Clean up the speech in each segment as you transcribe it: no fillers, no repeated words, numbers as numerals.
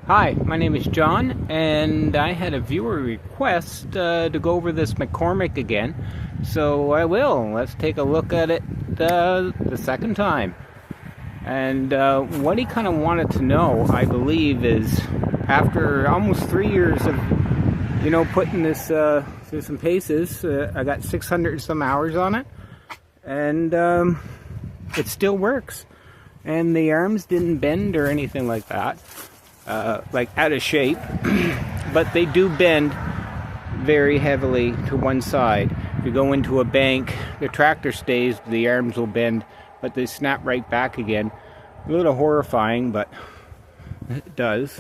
Hi, my name is John, and I had a viewer request to go over this McCormick again, so I will. Let's take a look at it the second time. And what he kind of wanted to know, I believe, is after almost 3 years of, putting this through some paces, I got 600 some hours on it, and it still works. And the arms didn't bend or anything like that. Like out of shape, but they do bend very heavily to one side. If you go into a bank, the tractor stays, the arms will bend, but they snap right back again. A little horrifying, but it does.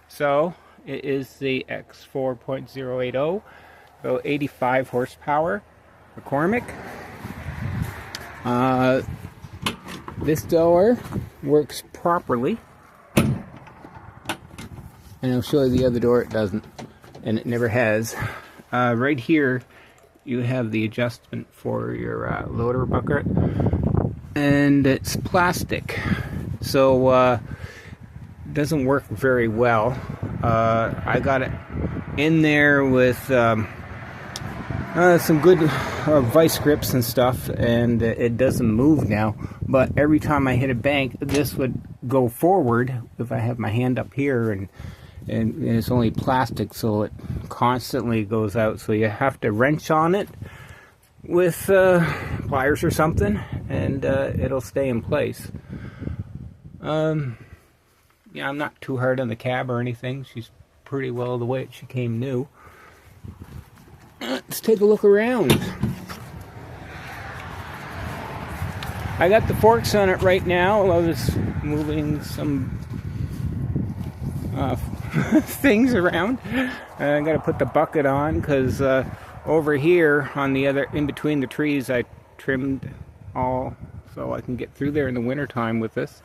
So it is the X4.080, about 85 horsepower, McCormick. This door works properly. And I'll show you the other door, it doesn't, and it never has. Right here, you have the adjustment for your loader bucket, and it's plastic, so it doesn't work very well. I got it in there with some good vice grips and stuff, and it doesn't move now, but every time I hit a bank, this would go forward if I have my hand up here, and it's only plastic, so it constantly goes out, so you have to wrench on it with pliers or something, and it'll stay in place. I'm not too hard on the cab or anything. She's pretty well the way she came new. Let's take a look around. I got the forks on it right now. I was moving some things around. I got to put the bucket on because over here on the other, in between the trees, I trimmed all so I can get through there in the winter time with this.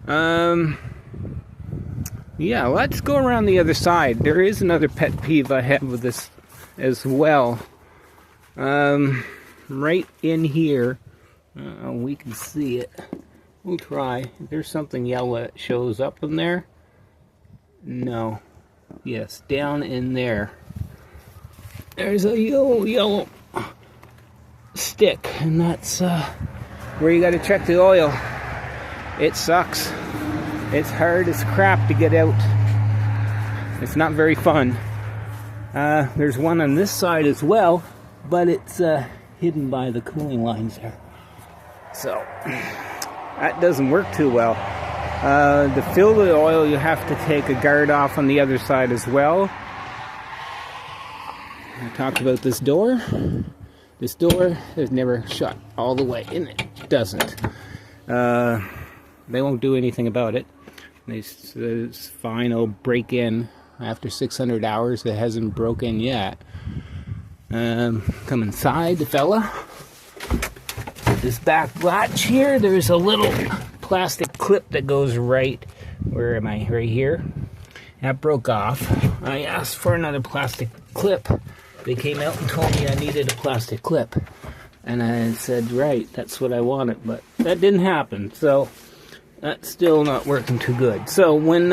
Yeah, let's go around the other side. There is another pet peeve I have with this as well. Right in here, we can see it. We'll try. There's something yellow that shows up in there. No. Yes, down in there. There's a yellow stick, and that's where you got to check the oil. It sucks. It's hard as crap to get out. It's not very fun. There's one on this side as well, but it's hidden by the cooling lines there. So, that doesn't work too well. To fill the oil, you have to take a guard off on the other side as well. I talked about this door. This door is never shut all the way, and it doesn't. They won't do anything about it. They say it's fine, it'll break in after 600 hours. It hasn't broken yet. Come inside, the fella. This back latch here, there's a little plastic clip that goes right, where am I, right here. That broke off. I asked for another plastic clip. They came out and told me I needed a plastic clip, and I said, right, that's what I wanted, but that didn't happen, so that's still not working too good. So when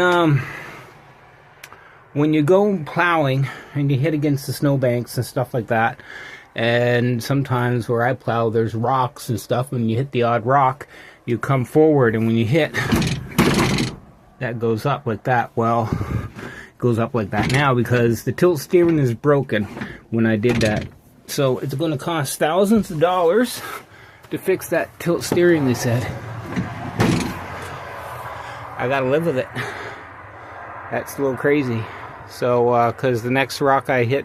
you go plowing and you hit against the snowbanks and stuff like that, and sometimes where I plow there's rocks and stuff, when you hit the odd rock, you come forward, and when you hit, that goes up like that. Well, it goes up like that now because the tilt steering is broken when I did that. So it's going to cost thousands of dollars to fix that tilt steering, they said. I got to live with it. That's a little crazy. So, because the next rock I hit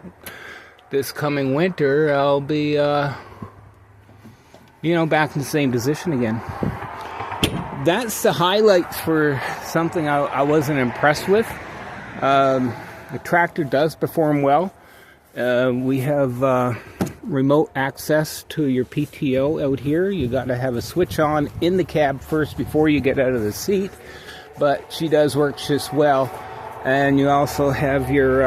this coming winter, I'll be, back in the same position again. That's the highlights for something I wasn't impressed with. The tractor does perform well. We have remote access to your PTO out here. You got to have a switch on in the cab first before you get out of the seat. But she does work just well. And you also have your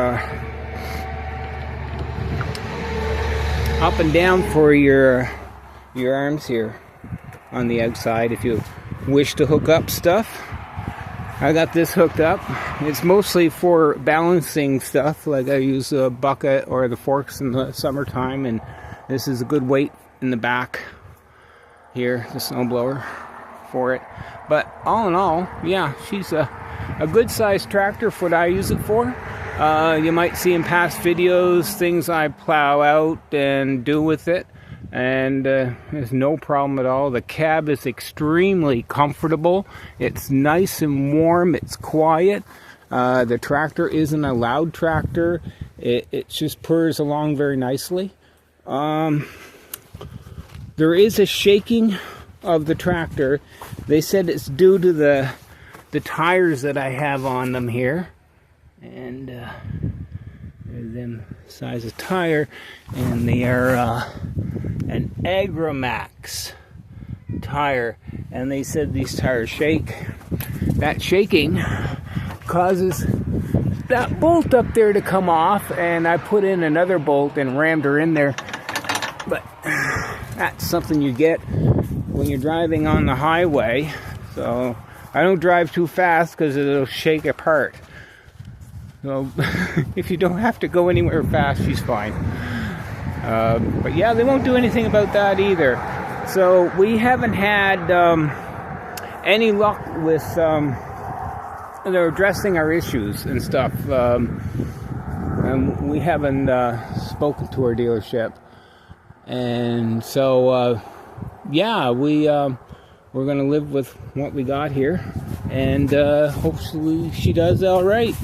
up and down for your arms here on the outside if you wish to hook up stuff. I got this hooked up. It's mostly for balancing stuff, like I use a bucket or the forks in the summertime, and this is a good weight in the back here, the snowblower for it. But all in all, yeah, she's a good sized tractor for what I use it for. You might see in past videos things I plow out and do with it, and there's no problem at all. The cab is extremely comfortable. It's nice and warm. It's quiet. The tractor isn't a loud tractor. It just purrs along very nicely. There is a shaking of the tractor. They said it's due to the tires that I have on them here, and there's them size of tire, and they are an Agramax tire, and they said these tires shake. That shaking causes that bolt up there to come off, and I put in another bolt and rammed her in there. But that's something you get when you're driving on the highway. So I don't drive too fast because it'll shake apart. So if you don't have to go anywhere fast, she's fine. But yeah, they won't do anything about that either. So we haven't had any luck with they're addressing our issues and stuff. And we haven't spoken to our dealership. And so, yeah, we're going to live with what we got here. And hopefully she does all right.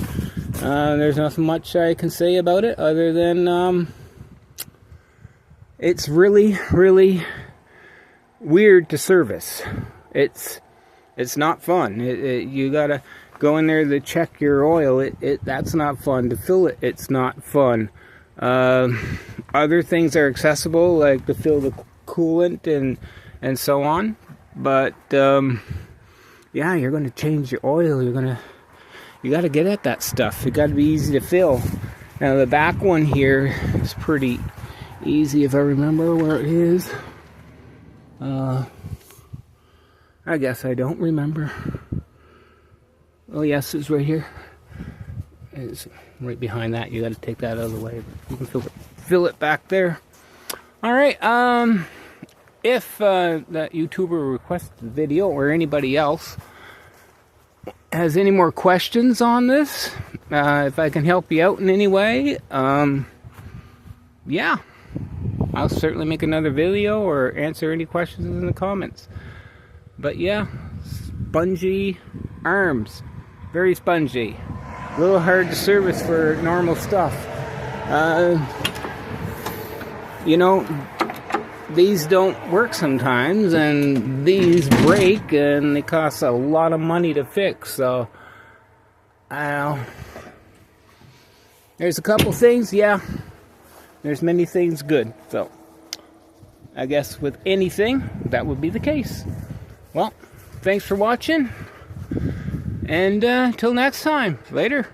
There's nothing much I can say about it other than it's really, really weird to service. It's not fun. You gotta go in there to check your oil. That's not fun. To fill it, it's not fun. Other things are accessible, like to fill the coolant and so on. But yeah, you're going to change your oil. You got to get at that stuff. It got to be easy to fill. Now the back one here is pretty easy if I remember where it is. I guess I don't remember. Oh yes, it's right here. It's right behind that. You got to take that out of the way. You can fill it back there. All right. If that YouTuber requested the video, or anybody else has any more questions on this, if I can help you out in any way, yeah, I'll certainly make another video or answer any questions in the comments. But yeah, spongy arms, very spongy, a little hard to service for normal stuff. You know, these don't work sometimes, and these break, and they cost a lot of money to fix. So, there's a couple things, yeah. There's many things good. So, I guess with anything, that would be the case. Well, thanks for watching, and till next time. Later.